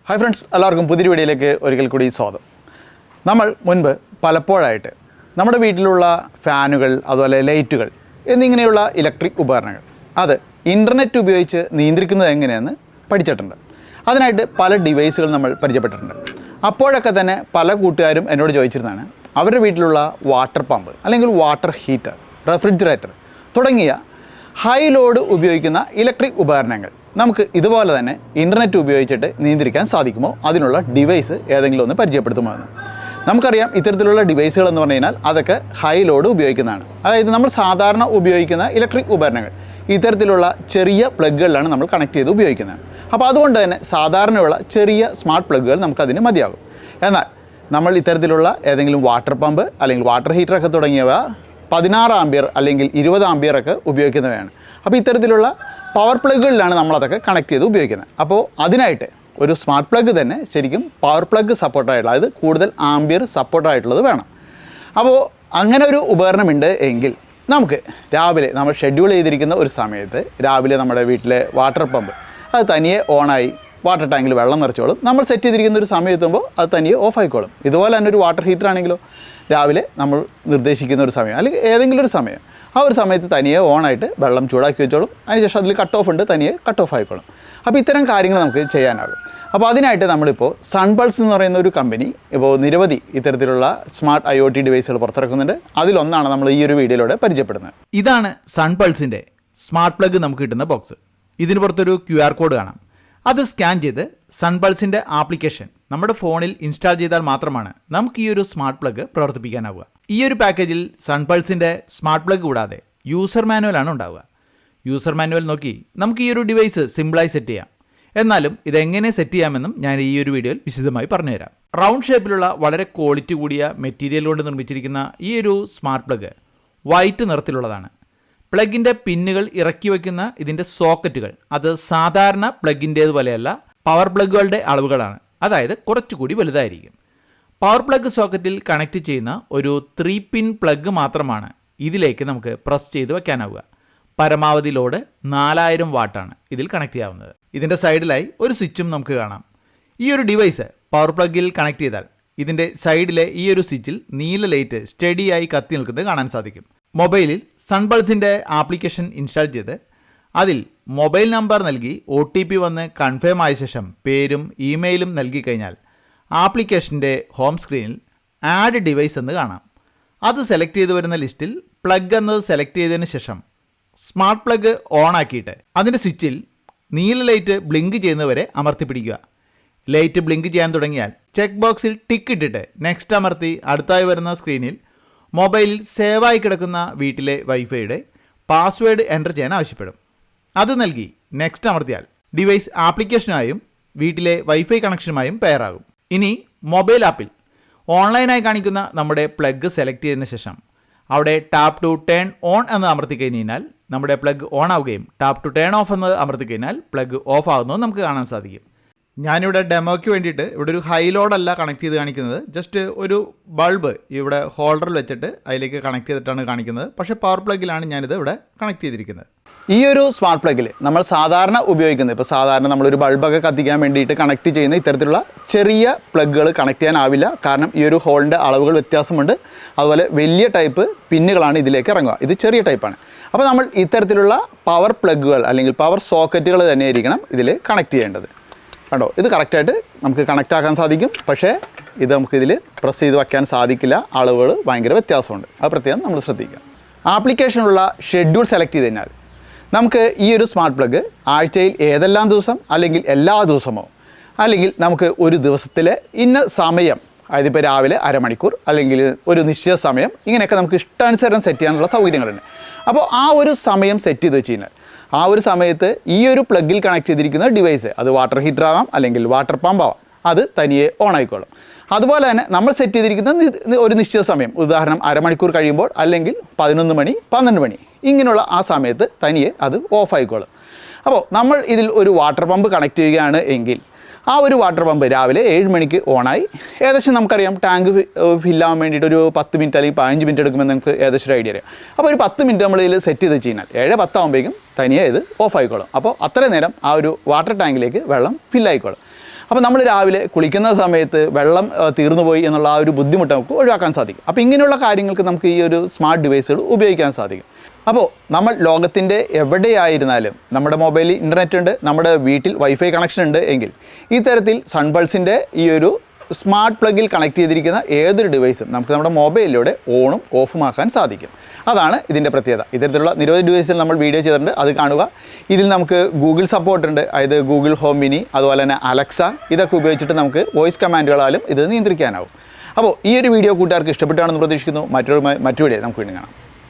Hi friends, എല്ലാവർക്കും പുതിയൊരു വീഡിയോയിലേക്ക് ഒരിക്കൽ കൂടി സ്വാഗതം. നമ്മൾ മുൻപ് പലപ്പോഴായിട്ട് നമ്മുടെ വീട്ടിലുള്ള ഫാനുകൾ, അതുപോലെ ലൈറ്റുകൾ എന്നിങ്ങനെയുള്ള ഇലക്ട്രിക് ഉപകരണങ്ങൾ അത് ഇൻ്റർനെറ്റ് ഉപയോഗിച്ച് നിയന്ത്രിക്കുന്നത് എങ്ങനെയെന്ന് പഠിച്ചിട്ടുണ്ട്. അതിനായിട്ട് പല ഡിവൈസുകൾ നമ്മൾ പരിചയപ്പെട്ടിട്ടുണ്ട്. അപ്പോഴൊക്കെ തന്നെ പല കൂട്ടുകാരും എന്നോട് ചോദിച്ചിരുന്നതാണ് അവരുടെ വീട്ടിലുള്ള വാട്ടർ പമ്പ് അല്ലെങ്കിൽ വാട്ടർ ഹീറ്റർ, റെഫ്രിജറേറ്റർ തുടങ്ങിയ ഹൈ ലോഡ് ഉപയോഗിക്കുന്ന ഇലക്ട്രിക് ഉപകരണങ്ങൾ നമുക്ക് ഇതുപോലെ തന്നെ ഇൻ്റർനെറ്റ് ഉപയോഗിച്ചിട്ട് നിയന്ത്രിക്കാൻ സാധിക്കുമോ, അതിനുള്ള ഡിവൈസ് ഏതെങ്കിലും ഒന്ന് പരിചയപ്പെടുത്തുമോ എന്ന്. നമുക്കറിയാം ഇത്തരത്തിലുള്ള ഡിവൈസുകൾ എന്ന് പറഞ്ഞു കഴിഞ്ഞാൽ അതൊക്കെ ഹൈ ലോഡ് ഉപയോഗിക്കുന്നതാണ്. അതായത് നമ്മൾ സാധാരണ ഉപയോഗിക്കുന്ന ഇലക്ട്രിക് ഉപകരണങ്ങൾ ഇത്തരത്തിലുള്ള ചെറിയ പ്ലഗുകളിലാണ് നമ്മൾ കണക്ട് ചെയ്ത് ഉപയോഗിക്കുന്നത്. അപ്പോൾ അതുകൊണ്ട് തന്നെ സാധാരണയുള്ള ചെറിയ സ്മാർട്ട് പ്ലഗുകൾ നമുക്കതിന് മതിയാകും. എന്നാൽ നമ്മൾ ഇത്തരത്തിലുള്ള ഏതെങ്കിലും വാട്ടർ പമ്പ് അല്ലെങ്കിൽ വാട്ടർ ഹീറ്ററൊക്കെ തുടങ്ങിയവ 16 ആംപിയർ അല്ലെങ്കിൽ 20 ആംപിയറൊക്കെ ഉപയോഗിക്കുന്നവയാണ്. അപ്പോൾ ഇത്തരത്തിലുള്ള പവർ പ്ലഗുകളിലാണ് നമ്മളതൊക്കെ കണക്ട് ചെയ്ത് ഉപയോഗിക്കുന്നത്. അപ്പോൾ അതിനായിട്ട് ഒരു സ്മാർട്ട് പ്ലഗ് തന്നെ ശരിക്കും പവർ പ്ലഗ് സപ്പോർട്ടായിട്ടുള്ള, അതായത് കൂടുതൽ ആംപിയർ സപ്പോർട്ടായിട്ടുള്ളത് വേണം. അപ്പോൾ അങ്ങനെ ഒരു ഉപകരണമുണ്ട് എങ്കിൽ നമുക്ക് രാവിലെ നമ്മൾ ഷെഡ്യൂൾ ചെയ്തിരിക്കുന്ന ഒരു സമയത്ത് രാവിലെ നമ്മുടെ വീട്ടിലെ വാട്ടർ പമ്പ് അത് തനിയെ ഓണായി വാട്ടർ ടാങ്കിൽ വെള്ളം നിറച്ചോളും. നമ്മൾ സെറ്റ് ചെയ്തിരിക്കുന്ന ഒരു സമയം എത്തുമ്പോൾ അത് തനിയെ ഓഫ് ആയിക്കോളും. ഇതുപോലെ തന്നെ ഒരു വാട്ടർ ഹീറ്റർ ആണെങ്കിലോ രാവിലെ നമ്മൾ നിർദ്ദേശിക്കുന്ന ഒരു സമയം അല്ലെങ്കിൽ ഏതെങ്കിലും ഒരു സമയം ആ ഒരു സമയത്ത് തനിയെ ഓണായിട്ട് വെള്ളം ചൂടാക്കി വെച്ചോളും. അതിനുശേഷം അതിൽ കട്ട് ഓഫ് ഉണ്ട്, തനിയെ കട്ട് ഓഫ് ആയിക്കോളും. അപ്പോൾ ഇത്തരം കാര്യങ്ങൾ നമുക്ക് ചെയ്യാനാകും. അപ്പോൾ അതിനായിട്ട് നമ്മളിപ്പോൾ ZunPulse എന്ന് പറയുന്ന ഒരു കമ്പനി ഇപ്പോൾ നിരവധി ഇത്തരത്തിലുള്ള സ്മാർട്ട് IoT ഡിവൈസുകൾ പുറത്തിറക്കുന്നുണ്ട്. അതിലൊന്നാണ് നമ്മൾ ഈ ഒരു വീഡിയോയിലൂടെ പരിചയപ്പെടുന്നത്. ഇതാണ് ZunPulseൻ്റെ സ്മാർട്ട് പ്ലഗ് നമുക്ക് കിട്ടുന്ന ബോക്സ്. ഇതിന് പുറത്തൊരു QR കോഡ് കാണാം. അത് സ്കാൻ ചെയ്ത് ZunPulseൻ്റെ ആപ്ലിക്കേഷൻ നമ്മുടെ ഫോണിൽ ഇൻസ്റ്റാൾ ചെയ്താൽ മാത്രമാണ് നമുക്ക് ഈ ഒരു സ്മാർട്ട് പ്ലഗ് പ്രവർത്തിപ്പിക്കാനാവുക. ഈ ഒരു പാക്കേജിൽ ZunPulseൻ്റെ സ്മാർട്ട് പ്ലഗ് കൂടാതെ യൂസർ മാനുവലാണ് ഉണ്ടാവുക. യൂസർ മാനുവൽ നോക്കി നമുക്ക് ഈ ഒരു ഡിവൈസ് സിമ്പിളായി സെറ്റ് ചെയ്യാം. എന്നാലും ഇതെങ്ങനെ സെറ്റ് ചെയ്യാമെന്നും ഞാൻ ഈ ഒരു വീഡിയോയിൽ വിശദമായി പറഞ്ഞുതരാം. റൗണ്ട് ഷേപ്പിലുള്ള വളരെ ക്വാളിറ്റി കൂടിയ മെറ്റീരിയൽ കൊണ്ട് നിർമ്മിച്ചിരിക്കുന്ന ഈ ഒരു സ്മാർട്ട് പ്ലഗ് വൈറ്റ് നിറത്തിലുള്ളതാണ്. പ്ലഗിൻ്റെ പിന്നുകൾ ഇറക്കി വയ്ക്കുന്ന ഇതിൻ്റെ സോക്കറ്റുകൾ അത് സാധാരണ പ്ലഗിൻ്റേതുപോലെയല്ല, പവർ പ്ലഗുകളുടെ അളവുകളാണ്. അതായത് കുറച്ചുകൂടി വലുതായിരിക്കും. പവർ പ്ലഗ് സോക്കറ്റിൽ കണക്ട് ചെയ്യുന്ന ഒരു 3 പിൻ പ്ലഗ് മാത്രമാണ് ഇതിലേക്ക് നമുക്ക് പ്രസ് ചെയ്ത് വയ്ക്കാനാവുക. പരമാവധി ലോഡ് 4000 വാട്ടാണ് ഇതിൽ കണക്ട് ചെയ്യാവുന്നത്. ഇതിൻ്റെ സൈഡിലായി ഒരു സ്വിച്ചും നമുക്ക് കാണാം. ഈ ഒരു ഡിവൈസ് പവർ പ്ലഗിൽ കണക്ട് ചെയ്താൽ ഇതിൻ്റെ സൈഡിലെ ഈ ഒരു സ്വിച്ചിൽ നീല ലൈറ്റ് സ്റ്റഡിയായി കത്തി നിൽക്കുന്നത് കാണാൻ സാധിക്കും. മൊബൈലിൽ ZunPulseൻ്റെ ആപ്ലിക്കേഷൻ ഇൻസ്റ്റാൾ ചെയ്ത് അതിൽ മൊബൈൽ നമ്പർ നൽകി OTP വന്ന് കൺഫേം ആയ ശേഷം പേരും ഇമെയിലും നൽകി കഴിഞ്ഞാൽ ആപ്ലിക്കേഷൻ്റെ ഹോം സ്ക്രീനിൽ ആഡ് ഡിവൈസ് എന്ന് കാണാം. അത് സെലക്ട് ചെയ്ത് വരുന്ന ലിസ്റ്റിൽ പ്ലഗ് എന്നത് സെലക്ട് ചെയ്തതിന് ശേഷം സ്മാർട്ട് പ്ലഗ് ഓൺ ആക്കിയിട്ട് അതിൻ്റെ സ്വിച്ചിൽ നീല ലൈറ്റ് ബ്ലിങ്ക് ചെയ്യുന്നവരെ അമർത്തി പിടിക്കുക. ലൈറ്റ് ബ്ലിങ്ക് ചെയ്യാൻ തുടങ്ങിയാൽ ചെക്ക് ബോക്സിൽ ടിക്ക് ഇട്ടിട്ട് നെക്സ്റ്റ് അമർത്തി അടുത്തായി വരുന്ന സ്ക്രീനിൽ മൊബൈലിൽ സേവായി കിടക്കുന്ന വീട്ടിലെ വൈഫൈയുടെ പാസ്വേഡ് എൻ്റർ ചെയ്യാൻ ആവശ്യപ്പെടും. അത് നൽകി നെക്സ്റ്റ് അമർത്തിയാൽ ഡിവൈസ് ആപ്ലിക്കേഷനായും വീട്ടിലെ വൈഫൈ കണക്ഷനുമായും പെയറാകും. ഇനി മൊബൈൽ ആപ്പിൽ ഓൺലൈനായി കാണിക്കുന്ന നമ്മുടെ പ്ലഗ് സെലക്ട് ചെയ്തതിന് ശേഷം അവിടെ ടാപ്പ് ടു ടേൺ ഓൺ എന്ന് അമർത്തി കഴിഞ്ഞാൽ നമ്മുടെ പ്ലഗ് ഓൺ ആവുകയും ടാപ്പ് ടു ടേൺ ഓഫ് എന്ന് അമർത്തി കഴിഞ്ഞാൽ പ്ലഗ് ഓഫ് ആകുന്നത് നമുക്ക് കാണാൻ സാധിക്കും. ഞാനിവിടെ ഡെമോയ്ക്ക് വേണ്ടിയിട്ട് ഇവിടെ ഒരു ഹൈ ലോഡല്ല കണക്ട് ചെയ്ത് കാണിക്കുന്നത്. ജസ്റ്റ് ഒരു ബൾബ് ഇവിടെ ഹോൾഡറിൽ വെച്ചിട്ട് അതിലേക്ക് കണക്ട് ചെയ്തിട്ടാണ് കാണിക്കുന്നത്. പക്ഷേ പവർ പ്ലഗിലാണ് ഞാനിത് ഇവിടെ കണക്ട് ചെയ്തിരിക്കുന്നത്. ഈ ഒരു സ്മാർട്ട് പ്ലഗിൽ നമ്മൾ സാധാരണ ഉപയോഗിക്കുന്നത്, ഇപ്പോൾ സാധാരണ നമ്മളൊരു ബൾബൊക്കെ കത്തിക്കാൻ വേണ്ടിയിട്ട് കണക്ട് ചെയ്യുന്ന ഇത്തരത്തിലുള്ള ചെറിയ പ്ലഗുകൾ കണക്ട് ചെയ്യാനാവില്ല. കാരണം ഈ ഒരു ഹോളിൻ്റെ അളവുകൾ വ്യത്യാസമുണ്ട്. അതുപോലെ വലിയ ടൈപ്പ് പിന്നുകളാണ് ഇതിലേക്ക് ഇറങ്ങുക. ഇത് ചെറിയ ടൈപ്പാണ്. അപ്പോൾ നമ്മൾ ഇത്തരത്തിലുള്ള പവർ പ്ലഗുകൾ അല്ലെങ്കിൽ പവർ സോക്കറ്റുകൾ തന്നെയായിരിക്കണം ഇതിൽ കണക്ട് ചെയ്യേണ്ടത്. കണ്ടോ, ഇത് കറക്റ്റായിട്ട് നമുക്ക് കണക്റ്റ് ആക്കാൻ സാധിക്കും. പക്ഷേ ഇത് നമുക്കിതിൽ പ്രസ് ചെയ്ത് വയ്ക്കാൻ സാധിക്കില്ല. അളവുകൾ ഭയങ്കര വ്യത്യാസമുണ്ട്. അത് പ്രത്യേകം നമ്മൾ ശ്രദ്ധിക്കുക. ആപ്ലിക്കേഷനുള്ള ഷെഡ്യൂൾ സെലക്ട് ചെയ്ത് കഴിഞ്ഞാൽ നമുക്ക് ഈ ഒരു സ്മാർട്ട് പ്ലഗ് ആഴ്ചയിൽ ഏതെല്ലാം ദിവസം അല്ലെങ്കിൽ എല്ലാ ദിവസമോ അല്ലെങ്കിൽ നമുക്ക് ഒരു ദിവസത്തിലെ ഇന്ന സമയം, അതായത് ഇപ്പോൾ രാവിലെ അരമണിക്കൂർ അല്ലെങ്കിൽ ഒരു നിശ്ചിത സമയം, ഇങ്ങനെയൊക്കെ നമുക്ക് ഇഷ്ടാനുസരണം സെറ്റ് ചെയ്യാനുള്ള സൗകര്യങ്ങളുണ്ട്. അപ്പോൾ ആ ഒരു സമയം സെറ്റ് ചെയ്ത് വെച്ച് കഴിഞ്ഞാൽ ആ ഒരു സമയത്ത് ഈ ഒരു പ്ലഗിൽ കണക്ട് ചെയ്തിരിക്കുന്ന ഡിവൈസ് അത് വാട്ടർ ഹീറ്റർ ആവാം അല്ലെങ്കിൽ വാട്ടർ പമ്പ് ആവാം, അത് തനിയെ ഓൺ ആയിക്കോളും. അതുപോലെ തന്നെ നമ്മൾ സെറ്റ് ചെയ്തിരിക്കുന്ന ഒരു നിശ്ചിത സമയം, ഉദാഹരണം അരമണിക്കൂർ കഴിയുമ്പോൾ അല്ലെങ്കിൽ 11 മണി 12 മണി ഇങ്ങനെയുള്ള ആ സമയത്ത് തനിയെ അത് ഓഫ് ആയിക്കോളും. അപ്പോൾ നമ്മൾ ഇതിൽ ഒരു വാട്ടർ പമ്പ് കണക്ട് ചെയ്യുകയാണ് എങ്കിൽ ആ ഒരു വാട്ടർ പമ്പ് രാവിലെ 7 മണിക്ക് ഓണായി ഏകദേശം നമുക്കറിയാം ടാങ്ക് ഫില്ലാൻ വേണ്ടിയിട്ട് ഒരു 10 മിനിറ്റ് അല്ലെങ്കിൽ 15 മിനിറ്റ് എടുക്കുമെന്ന് നമുക്ക് ഏകദേശം ഒരു ഐഡിയ അറിയാം. അപ്പോൾ ഒരു 10 മിനിറ്റ് നമ്മൾ ഇതിൽ സെറ്റ് ചെയ്ത് വെച്ച് കഴിഞ്ഞാൽ 7:10 ആകുമ്പോഴേക്കും തനിയെ ഇത് ഓഫ് ആയിക്കോളും. അപ്പോൾ അത്രയും നേരം ആ ഒരു വാട്ടർ ടാങ്കിലേക്ക് വെള്ളം ഫില്ലായിക്കോളും. അപ്പോൾ നമ്മൾ രാവിലെ കുളിക്കുന്ന സമയത്ത് വെള്ളം തീർന്നു പോയി എന്നുള്ള ആ ഒരു ബുദ്ധിമുട്ട് നമുക്ക് ഒഴിവാക്കാൻ സാധിക്കും. അപ്പോൾ ഇങ്ങനെയുള്ള കാര്യങ്ങൾക്ക് നമുക്ക് ഈ ഒരു സ്മാർട്ട് ഡിവൈസുകൾ ഉപയോഗിക്കാൻ സാധിക്കും. അപ്പോൾ നമ്മൾ ലോകത്തിൻ്റെ എവിടെയായിരുന്നാലും നമ്മുടെ മൊബൈലിൽ ഇൻ്റർനെറ്റ് ഉണ്ട്, നമ്മുടെ വീട്ടിൽ വൈഫൈ കണക്ഷൻ ഉണ്ട് എങ്കിൽ ഈ തരത്തിൽ സൺപൾസിൻ്റെ ഈ ഒരു സ്മാർട്ട് പ്ലഗിൽ കണക്ട് ചെയ്തിരിക്കുന്ന ഏതൊരു ഡിവൈസും നമുക്ക് നമ്മുടെ മൊബൈലിലൂടെ ഓണും ഓഫും ആക്കാൻ സാധിക്കും. അതാണ് ഇതിൻ്റെ പ്രത്യേകത. ഇത്തരത്തിലുള്ള നിരവധി ഡിവൈസിൽ നമ്മൾ വീഡിയോ ചെയ്തിട്ടുണ്ട്, അത് കാണുക. ഇതിൽ നമുക്ക് ഗൂഗിൾ സപ്പോർട്ട് ഉണ്ട്, അതായത് ഗൂഗിൾ ഹോം മിനി, അതുപോലെ തന്നെ അലക്സ, ഇതൊക്കെ ഉപയോഗിച്ചിട്ട് നമുക്ക് വോയിസ് കമാൻഡുകളാലും ഇത് നിയന്ത്രിക്കാനാവും. അപ്പോൾ ഈ ഒരു വീഡിയോ കൂട്ടുകാർക്ക് ഇഷ്ടപ്പെട്ടാണെന്ന് പ്രതീക്ഷിക്കുന്നു. മറ്റു വീഡിയോ നമുക്ക് വീണ്ടും കാണാം.